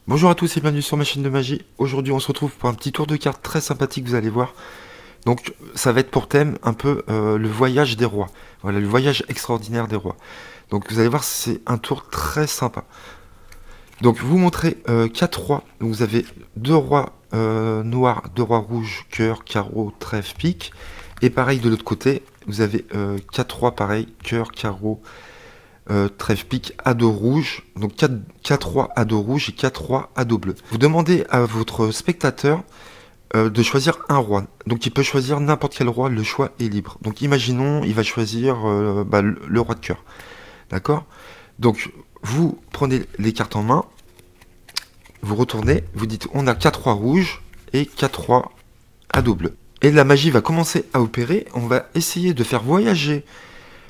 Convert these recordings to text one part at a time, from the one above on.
Bonjour à tous et bienvenue sur ma chaîne de magie. Aujourd'hui on se retrouve pour un petit tour de cartes très sympathique, vous allez voir. Donc ça va être pour thème un peu le voyage des rois. Voilà, le voyage extraordinaire des rois. Donc vous allez voir, c'est un tour très sympa. Donc vous montrez 4 rois. Donc vous avez 2 rois noirs, 2 rois rouges, cœur, carreau, trèfle, pique. Et pareil de l'autre côté, vous avez 4 rois pareil, cœur, carreau, trèfle pique à dos rouge, donc 4 rois à dos rouge et 4 rois à dos bleu. Vous demandez à votre spectateur de choisir un roi. Donc il peut choisir n'importe quel roi, le choix est libre. Donc imaginons, il va choisir le roi de cœur. D'accord? Donc vous prenez les cartes en main, vous retournez, vous dites on a 4 rois rouges et 4 rois à dos bleu. Et la magie va commencer à opérer, on va essayer de faire voyager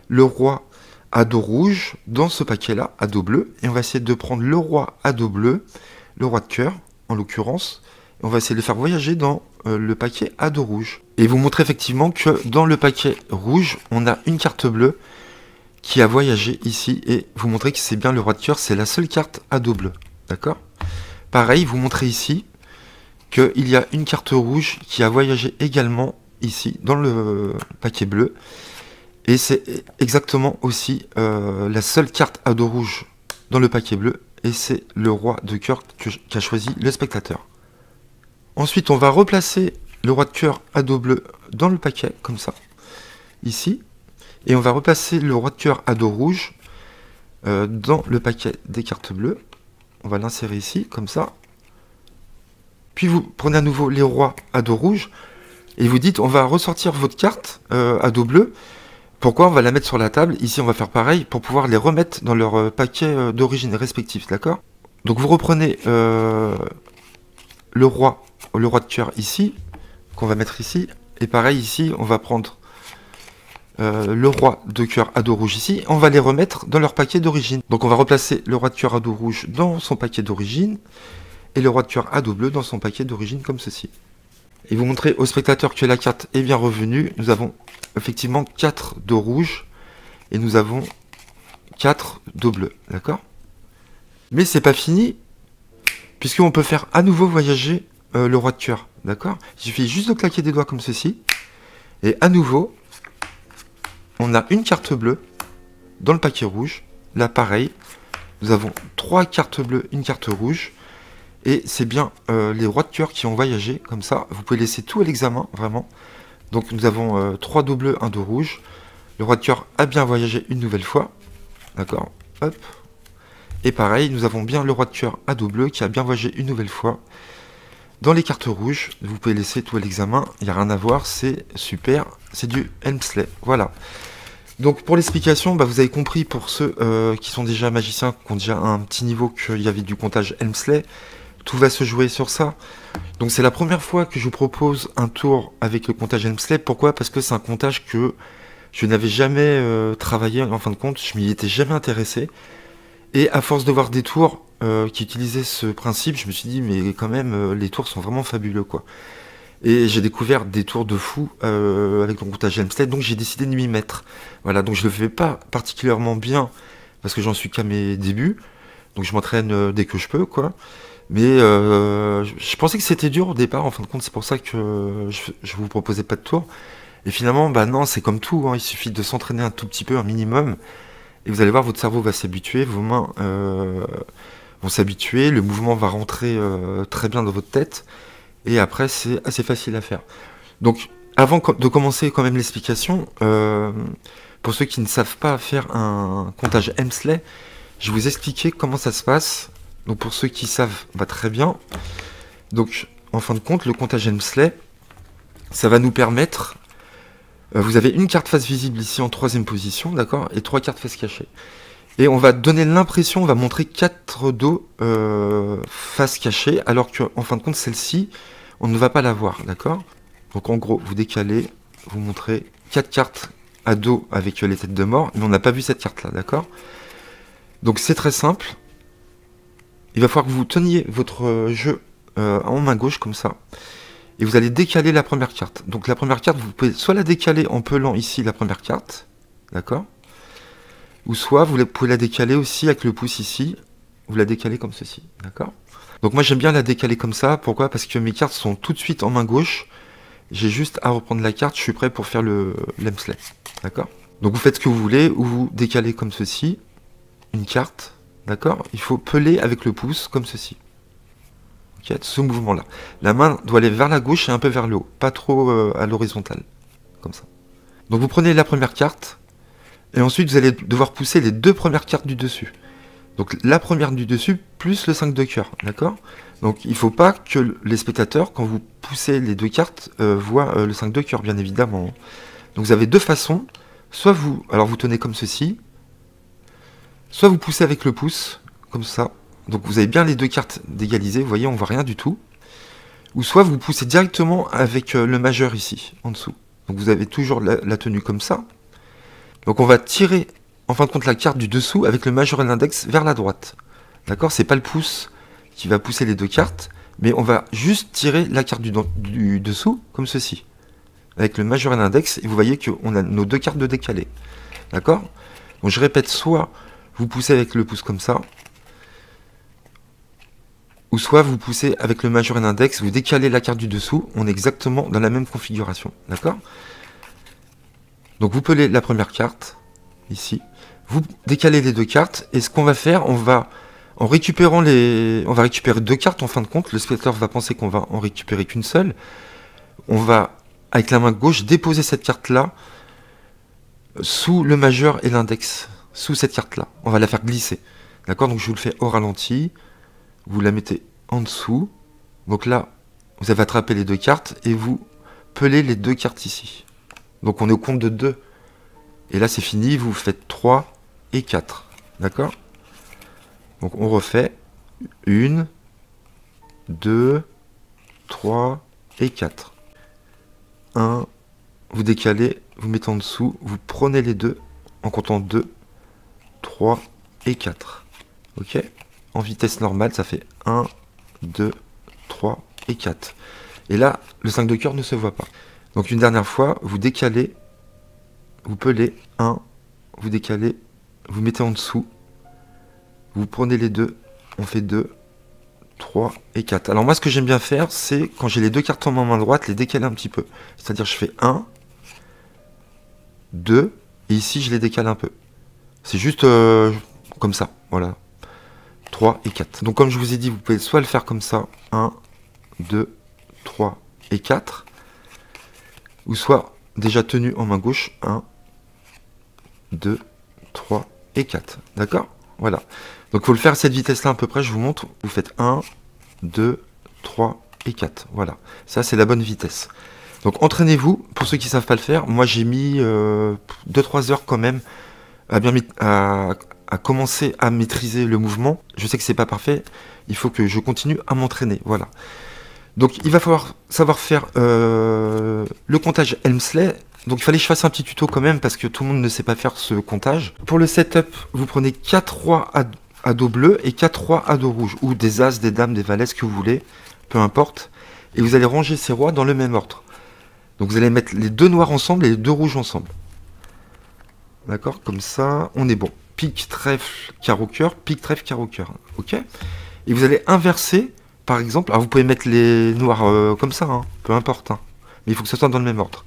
le roi à dos rouge dans ce paquet là à dos bleu, et on va essayer de prendre le roi à dos bleu, le roi de cœur en l'occurrence, et on va essayer de le faire voyager dans le paquet à dos rouge, et vous montrer effectivement que dans le paquet rouge on a une carte bleue qui a voyagé ici, et vous montrez que c'est bien le roi de cœur, c'est la seule carte à dos bleu, d'accord. Pareil, vous montrez ici qu'il y a une carte rouge qui a voyagé également ici dans le paquet bleu. Et c'est exactement aussi la seule carte à dos rouge dans le paquet bleu. Et c'est le roi de cœur qu'a choisi le spectateur. Ensuite, on va replacer le roi de cœur à dos bleu dans le paquet, comme ça, ici. Et on va replacer le roi de cœur à dos rouge dans le paquet des cartes bleues. On va l'insérer ici, comme ça. Puis vous prenez à nouveau les rois à dos rouge. Et vous dites, on va ressortir votre carte à dos bleu. Pourquoi? On va la mettre sur la table. Ici, on va faire pareil pour pouvoir les remettre dans leur paquet d'origine respectif, d'accord? Donc, vous reprenez le roi de cœur ici, qu'on va mettre ici. Et pareil, ici, on va prendre le roi de cœur à dos rouge ici. On va les remettre dans leur paquet d'origine. Donc, on va replacer le roi de cœur à dos rouge dans son paquet d'origine. Et le roi de cœur à dos bleu dans son paquet d'origine, comme ceci. Et vous montrez au spectateur que la carte est bien revenue. Nous avons effectivement 4 dos rouges et nous avons 4 dos bleus, d'accord? Mais c'est pas fini, puisqu'on peut faire à nouveau voyager le roi de cœur, d'accord? Il suffit juste de claquer des doigts comme ceci, et à nouveau, on a une carte bleue dans le paquet rouge. Là, pareil, nous avons 3 cartes bleues, une carte rouge. Et c'est bien les rois de cœur qui ont voyagé, comme ça. Vous pouvez laisser tout à l'examen, vraiment. Donc nous avons 3 dos bleus, 1 dos rouge. Le roi de cœur a bien voyagé une nouvelle fois. D'accord. Hop. Et pareil, nous avons bien le roi de cœur à dos bleu qui a bien voyagé une nouvelle fois. Dans les cartes rouges, vous pouvez laisser tout à l'examen. Il n'y a rien à voir, c'est super. C'est du Helmsley. Voilà. Donc pour l'explication, vous avez compris pour ceux qui sont déjà magiciens, qui ont déjà un petit niveau, qu'il y avait du comptage Helmsley. Tout va se jouer sur ça. Donc c'est la première fois que je vous propose un tour avec le comptage Helmsley. Pourquoi? Parce que c'est un comptage que je n'avais jamais travaillé, en fin de compte, je m'y étais jamais intéressé. Et à force de voir des tours qui utilisaient ce principe, je me suis dit, mais quand même, les tours sont vraiment fabuleux, quoi. Et j'ai découvert des tours de fou avec le comptage Helmsley, donc j'ai décidé de m'y mettre. Voilà, donc je le fais pas particulièrement bien, parce que j'en suis qu'à mes débuts. Donc je m'entraîne dès que je peux, quoi. Mais je pensais que c'était dur au départ, en fin de compte, c'est pour ça que je vous proposais pas de tour. Et finalement, non, c'est comme tout, hein, il suffit de s'entraîner un tout petit peu, un minimum, et vous allez voir, votre cerveau va s'habituer, vos mains vont s'habituer, le mouvement va rentrer très bien dans votre tête, et après, c'est assez facile à faire. Donc, avant de commencer quand même l'explication, pour ceux qui ne savent pas faire un comptage Helmsley, je vais vous expliquer comment ça se passe. Donc pour ceux qui savent, très bien. Donc en fin de compte, le comptage Helmsley, ça va nous permettre... vous avez une carte face visible ici en 3e position, d'accord? Et 3 cartes face cachée. Et on va donner l'impression, on va montrer 4 dos face cachée, alors qu'en fin de compte, celle-ci, on ne va pas la voir, d'accord? Donc en gros, vous décalez, vous montrez 4 cartes à dos avec les têtes de mort, mais on n'a pas vu cette carte-là, d'accord? Donc c'est très simple. Il va falloir que vous teniez votre jeu en main gauche, comme ça. Et vous allez décaler la première carte. Donc la première carte, vous pouvez soit la décaler en pelant ici la première carte, d'accord? Ou soit vous pouvez la décaler aussi avec le pouce ici, vous la décalez comme ceci, d'accord? Donc moi j'aime bien la décaler comme ça, pourquoi? Parce que mes cartes sont tout de suite en main gauche, j'ai juste à reprendre la carte, je suis prêt pour faire le l'emsley, d'accord? Donc vous faites ce que vous voulez, ou vous décalez comme ceci, une carte, d'accord? Il faut peler avec le pouce, comme ceci. Ok, ce mouvement-là. La main doit aller vers la gauche et un peu vers le haut, pas trop à l'horizontale, comme ça. Donc vous prenez la première carte, et ensuite vous allez devoir pousser les deux premières cartes du dessus. Donc la première du dessus, plus le 5 de cœur, d'accord? Donc il ne faut pas que les spectateurs, quand vous poussez les deux cartes, voient le 5 de cœur, bien évidemment. Donc vous avez deux façons, soit vous, alors vous tenez comme ceci, soit vous poussez avec le pouce, comme ça. Donc vous avez bien les deux cartes d'égalisées, vous voyez, on voit rien du tout. Ou soit vous poussez directement avec le majeur ici, en dessous. Donc vous avez toujours la tenue comme ça. Donc on va tirer, en fin de compte, la carte du dessous avec le majeur et l'index vers la droite. D'accord? C'est pas le pouce qui va pousser les deux cartes, mais on va juste tirer la carte du dessous, comme ceci. Avec le majeur et l'index, et vous voyez qu'on a nos deux cartes de décalé. D'accord? Donc je répète, soit vous poussez avec le pouce comme ça, ou soit vous poussez avec le majeur et l'index, vous décalez la carte du dessous, on est exactement dans la même configuration, d'accord? Donc vous pelez la première carte, ici, vous décalez les deux cartes, et ce qu'on va faire, on va récupérer deux cartes en fin de compte, le spectateur va penser qu'on va en récupérer qu'une seule, on va, avec la main gauche, déposer cette carte-là sous le majeur et l'index, sous cette carte-là, on va la faire glisser, d'accord? Donc je vous le fais au ralenti, vous la mettez en dessous. Donc là, vous avez attrapé les deux cartes et vous pelez les deux cartes ici. Donc on est au compte de 2. Et là, c'est fini. Vous faites 3 et 4. D'accord? Donc on refait 1, 2, 3 et 4. 1, vous décalez, vous mettez en dessous, vous prenez les deux en comptant 2, 3 et 4. Ok? En vitesse normale, ça fait 1, 2, 3 et 4. Et là, le 5 de cœur ne se voit pas. Donc une dernière fois, vous décalez, vous pelez 1, vous décalez, vous mettez en dessous, vous prenez les deux, on fait 2, 3 et 4. Alors moi, ce que j'aime bien faire, c'est quand j'ai les deux cartes en main droite, les décaler un petit peu. C'est-à-dire, je fais 1, 2, et ici, je les décale un peu. C'est juste comme ça, voilà. 3 et 4. Donc comme je vous ai dit, vous pouvez soit le faire comme ça, 1, 2, 3 et 4, ou soit déjà tenu en main gauche, 1, 2, 3 et 4. D'accord? Voilà. Donc il faut le faire à cette vitesse-là à peu près, je vous montre. Vous faites 1, 2, 3 et 4. Voilà. Ça, c'est la bonne vitesse. Donc entraînez-vous, pour ceux qui ne savent pas le faire. Moi, j'ai mis 2-3 heures quand même à commencer à maîtriser le mouvement. Je sais que c'est pas parfait, il faut que je continue à m'entraîner, voilà. Donc il va falloir savoir faire le comptage Helmsley. Donc il fallait que je fasse un petit tuto quand même parce que tout le monde ne sait pas faire ce comptage. Pour le setup, vous prenez 4 rois à dos bleu et 4 rois à dos rouge, ou des as, des dames, des valets, ce que vous voulez, peu importe. Et vous allez ranger ces rois dans le même ordre. Donc vous allez mettre les deux noirs ensemble et les deux rouges ensemble. D'accord? Comme ça, on est bon. Pique, trèfle, carreau, cœur, pique, trèfle, carreau, cœur. Ok? Et vous allez inverser, par exemple. Alors vous pouvez mettre les noirs comme ça, hein, peu importe. Hein, mais il faut que ce soit dans le même ordre.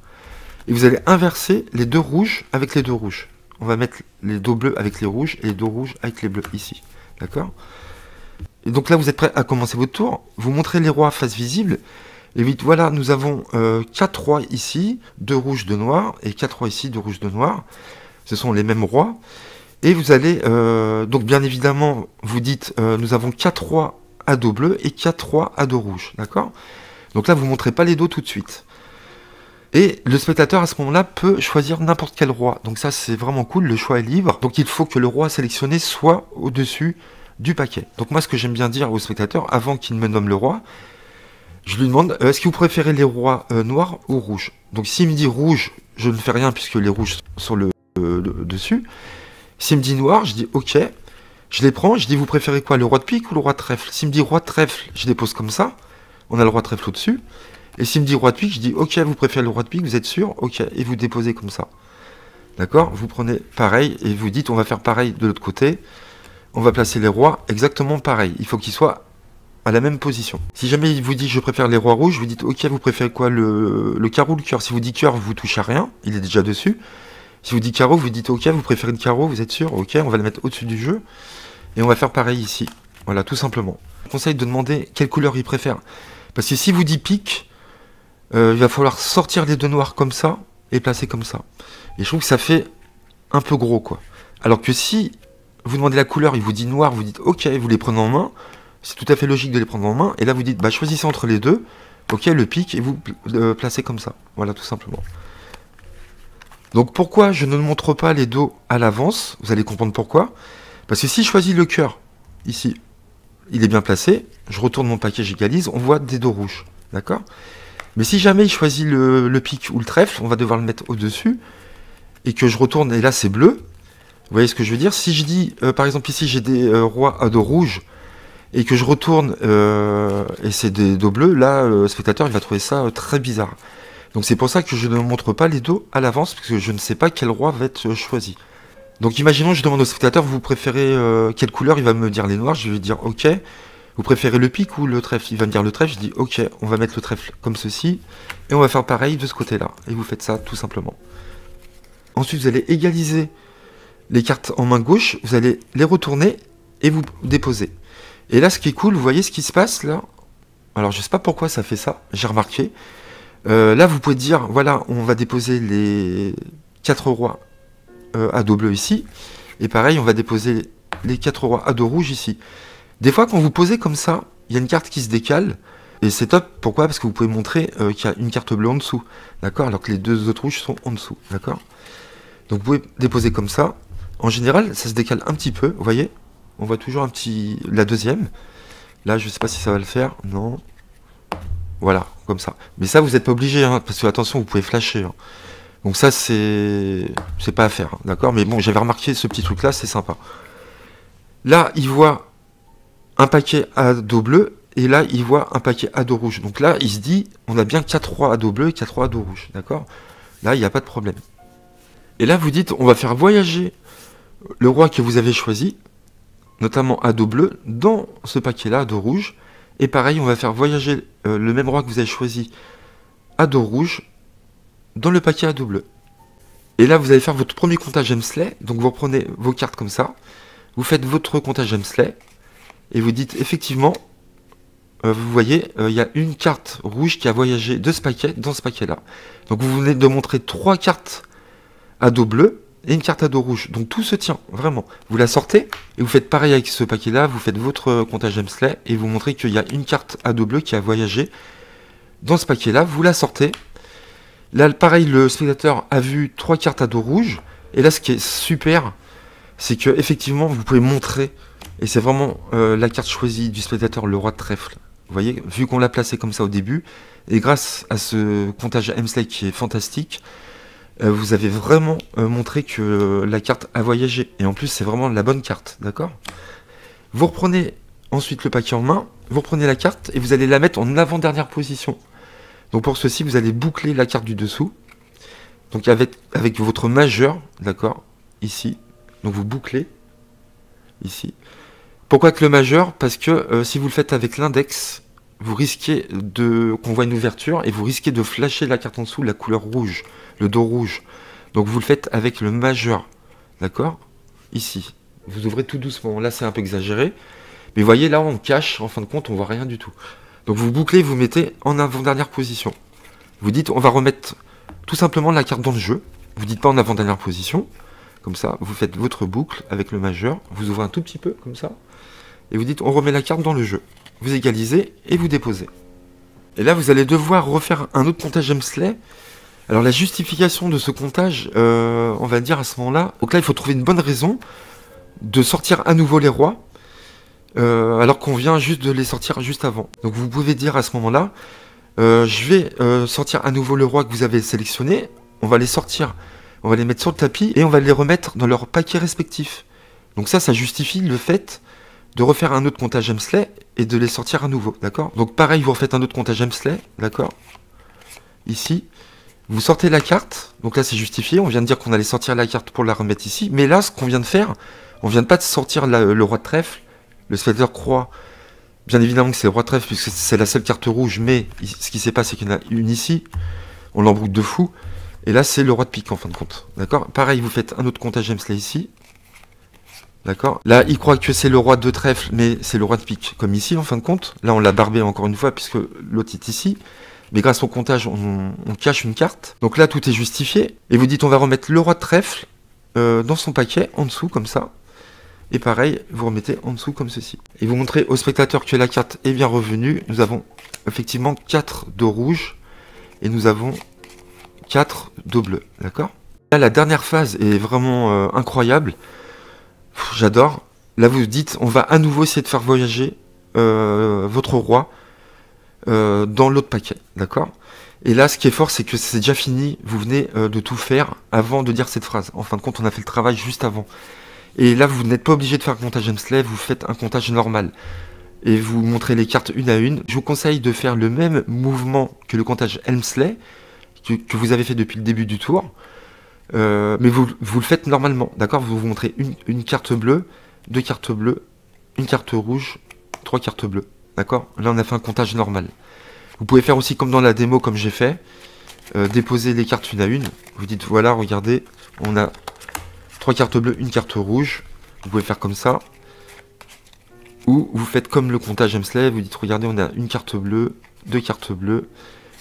Et vous allez inverser les deux rouges avec les deux rouges. On va mettre les dos bleus avec les rouges et les dos rouges avec les bleus ici. D'accord? Et donc là, vous êtes prêts à commencer votre tour. Vous montrez les rois face visible. Et vite, voilà, nous avons 4 rois ici, 2 rouges, 2 noirs, et 4 rois ici, 2 rouges, 2 noirs. Ce sont les mêmes rois. Et vous allez, donc bien évidemment, vous dites, nous avons 4 rois à dos bleu et 4 rois à dos rouge, d'accord? Donc là, vous ne montrez pas les dos tout de suite. Et le spectateur, à ce moment-là, peut choisir n'importe quel roi. Donc ça, c'est vraiment cool, le choix est libre. Donc il faut que le roi sélectionné soit au-dessus du paquet. Donc moi, ce que j'aime bien dire au spectateur, avant qu'il me nomme le roi, je lui demande, est-ce que vous préférez les rois noirs ou rouges? Donc s'il me dit rouge, je ne fais rien puisque les rouges sont sur le dessus. S'il me dit noir, je dis ok, je les prends, je dis vous préférez quoi, le roi de pique ou le roi de trèfle? S'il me dit roi de trèfle, je les pose comme ça, on a le roi de trèfle au-dessus. Et s'il me dit roi de pique, je dis ok, vous préférez le roi de pique, vous êtes sûr? Ok, et vous déposez comme ça. D'accord? Vous prenez pareil et vous dites on va faire pareil de l'autre côté. on va placer les rois exactement pareil. Il faut qu'ils soient à la même position. Si jamais il vous dit je préfère les rois rouges, vous dites ok, vous préférez quoi, le carreau ou le cœur? Si vous dites cœur, vous touchez à rien, il est déjà dessus. Si vous dites carreau, vous dites ok, vous préférez le carreau, vous êtes sûr? Ok, on va le mettre au-dessus du jeu. Et on va faire pareil ici. Voilà, tout simplement. Je vous conseille de demander quelle couleur il préfère. Parce que si vous dit pique, il va falloir sortir les deux noirs comme ça et placer comme ça. Et je trouve que ça fait un peu gros, quoi. Alors que si vous demandez la couleur, il vous dit noir, vous dites ok, vous les prenez en main. C'est tout à fait logique de les prendre en main. Et là, vous dites bah choisissez entre les deux. Ok, le pique et vous placez comme ça. Voilà, tout simplement. Donc pourquoi je ne montre pas les dos à l'avance? Vous allez comprendre pourquoi. Parce que si je choisis le cœur, ici, il est bien placé, je retourne mon paquet, j'égalise, on voit des dos rouges, d'accord? Mais si jamais il choisit le pique ou le trèfle, on va devoir le mettre au-dessus, et que je retourne, et là c'est bleu, vous voyez ce que je veux dire? Si je dis, par exemple ici j'ai des rois à dos rouges, et que je retourne, et c'est des dos bleus, là, le spectateur il va trouver ça très bizarre. Donc c'est pour ça que je ne montre pas les dos à l'avance, parce que je ne sais pas quel roi va être choisi. Donc imaginons, je demande au spectateur, vous préférez quelle couleur? Il va me dire les noirs, je vais dire ok. Vous préférez le pique ou le trèfle? Il va me dire le trèfle, je dis ok, on va mettre le trèfle comme ceci. Et on va faire pareil de ce côté-là. Et vous faites ça tout simplement. Ensuite, vous allez égaliser les cartes en main gauche, vous allez les retourner et vous déposer. Et là, ce qui est cool, vous voyez ce qui se passe là? Alors je sais pas pourquoi ça fait ça, j'ai remarqué. Là, vous pouvez dire, voilà, on va déposer les 4 rois à dos bleu ici. Et pareil, on va déposer les 4 rois à dos rouge ici. Des fois, quand vous posez comme ça, il y a une carte qui se décale. Et c'est top. Pourquoi? Parce que vous pouvez montrer qu'il y a une carte bleue en dessous. D'accord? Alors que les deux autres rouges sont en dessous. D'accord? Donc vous pouvez déposer comme ça. En général, ça se décale un petit peu. Vous voyez? On voit toujours un petit... la deuxième. Là, je sais pas si ça va le faire. Non. Voilà, comme ça. Mais ça, vous n'êtes pas obligé. Hein, parce que attention, vous pouvez flasher. Hein. Donc ça, c'est pas à faire, d'accord? Mais bon, j'avais remarqué ce petit truc-là, c'est sympa. Là, il voit un paquet à dos bleu, et là, il voit un paquet à dos rouge. Donc là, il se dit, on a bien 4 rois à dos bleu et 4 rois à dos rouge, d'accord? Là, il n'y a pas de problème. Et là, vous dites, on va faire voyager le roi que vous avez choisi, notamment à dos bleu, dans ce paquet-là, à dos rouge. Et pareil, on va faire voyager le même roi que vous avez choisi à dos rouge, dans le paquet à dos bleu. Et là, vous allez faire votre premier comptage Hemsley. Donc, vous reprenez vos cartes comme ça. Vous faites votre comptage Hemsley. Et vous dites, effectivement, vous voyez, il y a une carte rouge qui a voyagé de ce paquet dans ce paquet-là. Donc, vous venez de montrer 3 cartes à dos bleu et une carte à dos rouge. Donc, tout se tient, vraiment. Vous la sortez et vous faites pareil avec ce paquet-là. Vous faites votre comptage Hemsley et vous montrez qu'il y a une carte à dos bleu qui a voyagé dans ce paquet-là. Vous la sortez. Là, pareil, le spectateur a vu 3 cartes à dos rouge. Et là, ce qui est super, c'est que effectivement, vous pouvez montrer, et c'est vraiment la carte choisie du spectateur, le roi de trèfle. Vous voyez, vu qu'on l'a placé comme ça au début, et grâce à ce comptage Hemsley qui est fantastique, vous avez vraiment montré que la carte a voyagé. Et en plus, c'est vraiment la bonne carte, d'accord? Vous reprenez ensuite le paquet en main, vous reprenez la carte, et vous allez la mettre en avant-dernière position. Donc pour ceci, vous allez boucler la carte du dessous. Donc avec votre majeur, d'accord, ici. Donc vous bouclez, ici. Pourquoi que le majeur? Parce que si vous le faites avec l'index, vous risquez qu'on voit une ouverture et vous risquez de flasher la carte en dessous, la couleur rouge, le dos rouge. Donc vous le faites avec le majeur, d'accord, ici. Vous ouvrez tout doucement, là c'est un peu exagéré. Mais vous voyez, là on cache, en fin de compte, on voit rien du tout. Donc vous bouclez, vous mettez en avant-dernière position. Vous dites, on va remettre tout simplement la carte dans le jeu. Vous dites pas en avant-dernière position. Comme ça, vous faites votre boucle avec le majeur. Vous ouvrez un tout petit peu, comme ça. Et vous dites, on remet la carte dans le jeu. Vous égalisez et vous déposez. Et là, vous allez devoir refaire un autre comptage Hemsley. Alors la justification de ce comptage, on va dire à ce moment-là. Donc là, il faut trouver une bonne raison de sortir à nouveau les rois. Alors qu'on vient juste de les sortir juste avant. Donc vous pouvez dire à ce moment-là, je vais sortir à nouveau le roi que vous avez sélectionné, on va les sortir, on va les mettre sur le tapis et on va les remettre dans leur paquet respectif. Donc ça justifie le fait de refaire un autre comptage Hemsley et de les sortir à nouveau, d'accord? Donc pareil, vous refaites un autre comptage Hemsley, d'accord? Ici, vous sortez la carte, donc là c'est justifié, on vient de dire qu'on allait sortir la carte pour la remettre ici, mais là ce qu'on vient de faire, On vient de pas de sortir le roi de trèfle. Le spectateur croit bien évidemment que c'est le roi de trèfle puisque c'est la seule carte rouge, mais ce qui s'est passé, c'est qu'il y en a une ici. On l'embrouille de fou. Et là, c'est le roi de pique en fin de compte. D'accord? Pareil, vous faites un autre comptage Hemsley ici. D'accord? Là, il croit que c'est le roi de trèfle, mais c'est le roi de pique, comme ici, en fin de compte. Là, on l'a barbé encore une fois, puisque l'autre est ici. Mais grâce au comptage, on cache une carte. Donc là, tout est justifié. Et vous dites, on va remettre le roi de trèfle dans son paquet, en dessous, comme ça. Et pareil, vous remettez en dessous, comme ceci. Et vous montrez au spectateur que la carte est bien revenue. Nous avons effectivement 4 dos rouges. Et nous avons 4 dos bleus. D'accord? Là, la dernière phase est vraiment incroyable. J'adore. Là, vous dites, on va à nouveau essayer de faire voyager votre roi dans l'autre paquet, d'accord? Et là, ce qui est fort, c'est que c'est déjà fini. Vous venez de tout faire avant de dire cette phrase. En fin de compte, on a fait le travail juste avant. Et là, vous n'êtes pas obligé de faire un comptage Hemsley, vous faites un comptage normal. Et vous montrez les cartes une à une. Je vous conseille de faire le même mouvement que le comptage Hemsley que vous avez fait depuis le début du tour. Mais vous le faites normalement, d'accord? Vous montrez une carte bleue, 2 cartes bleues, une carte rouge, 3 cartes bleues, d'accord? Là, on a fait un comptage normal. Vous pouvez faire aussi comme dans la démo, comme j'ai fait, déposer les cartes une à une. Vous dites, voilà, regardez, on a 3 cartes bleues, une carte rouge. Vous pouvez faire comme ça. Ou vous faites comme le comptage Hemsley, vous dites, regardez, on a une carte bleue, 2 cartes bleues,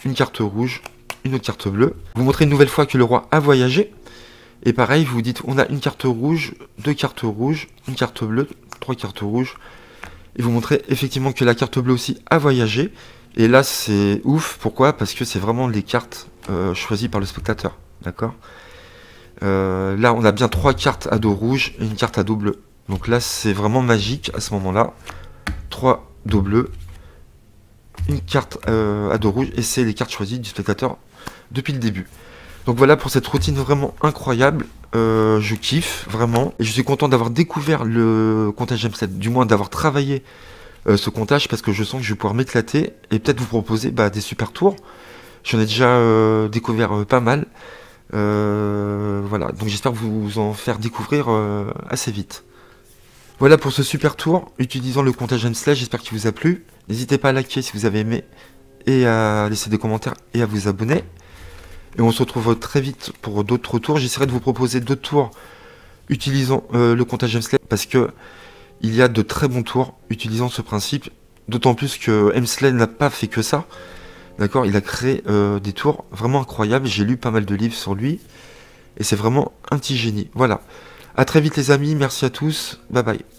une carte rouge, une autre carte bleue. Vous montrez une nouvelle fois que le roi a voyagé. Et pareil, vous dites, on a une carte rouge, 2 cartes rouges, une carte bleue, 3 cartes rouges. Et vous montrez effectivement que la carte bleue aussi a voyagé. Et là, c'est ouf. Pourquoi? Parce que c'est vraiment les cartes choisies par le spectateur. D'accord? Là, on a bien 3 cartes à dos rouge et une carte à dos bleu. Donc là, c'est vraiment magique à ce moment-là. 3 dos bleus, une carte à dos rouge. Et c'est les cartes choisies du spectateur depuis le début. Donc voilà pour cette routine vraiment incroyable, je kiffe vraiment, et je suis content d'avoir découvert le comptage Hemsley, du moins d'avoir travaillé ce comptage, parce que je sens que je vais pouvoir m'éclater, et peut-être vous proposer des super tours. J'en ai déjà découvert pas mal, voilà, donc j'espère vous en faire découvrir assez vite. Voilà pour ce super tour, utilisant le comptage Hemsley, j'espère qu'il vous a plu. N'hésitez pas à liker si vous avez aimé, et à laisser des commentaires, et à vous abonner. Et on se retrouve très vite pour d'autres tours. J'essaierai de vous proposer d'autres tours utilisant le comptage Hemsley, parce que il y a de très bons tours utilisant ce principe. D'autant plus que Hemsley n'a pas fait que ça. D'accord? Il a créé des tours vraiment incroyables. J'ai lu pas mal de livres sur lui. Et c'est vraiment un petit génie. Voilà. À très vite les amis. Merci à tous. Bye bye.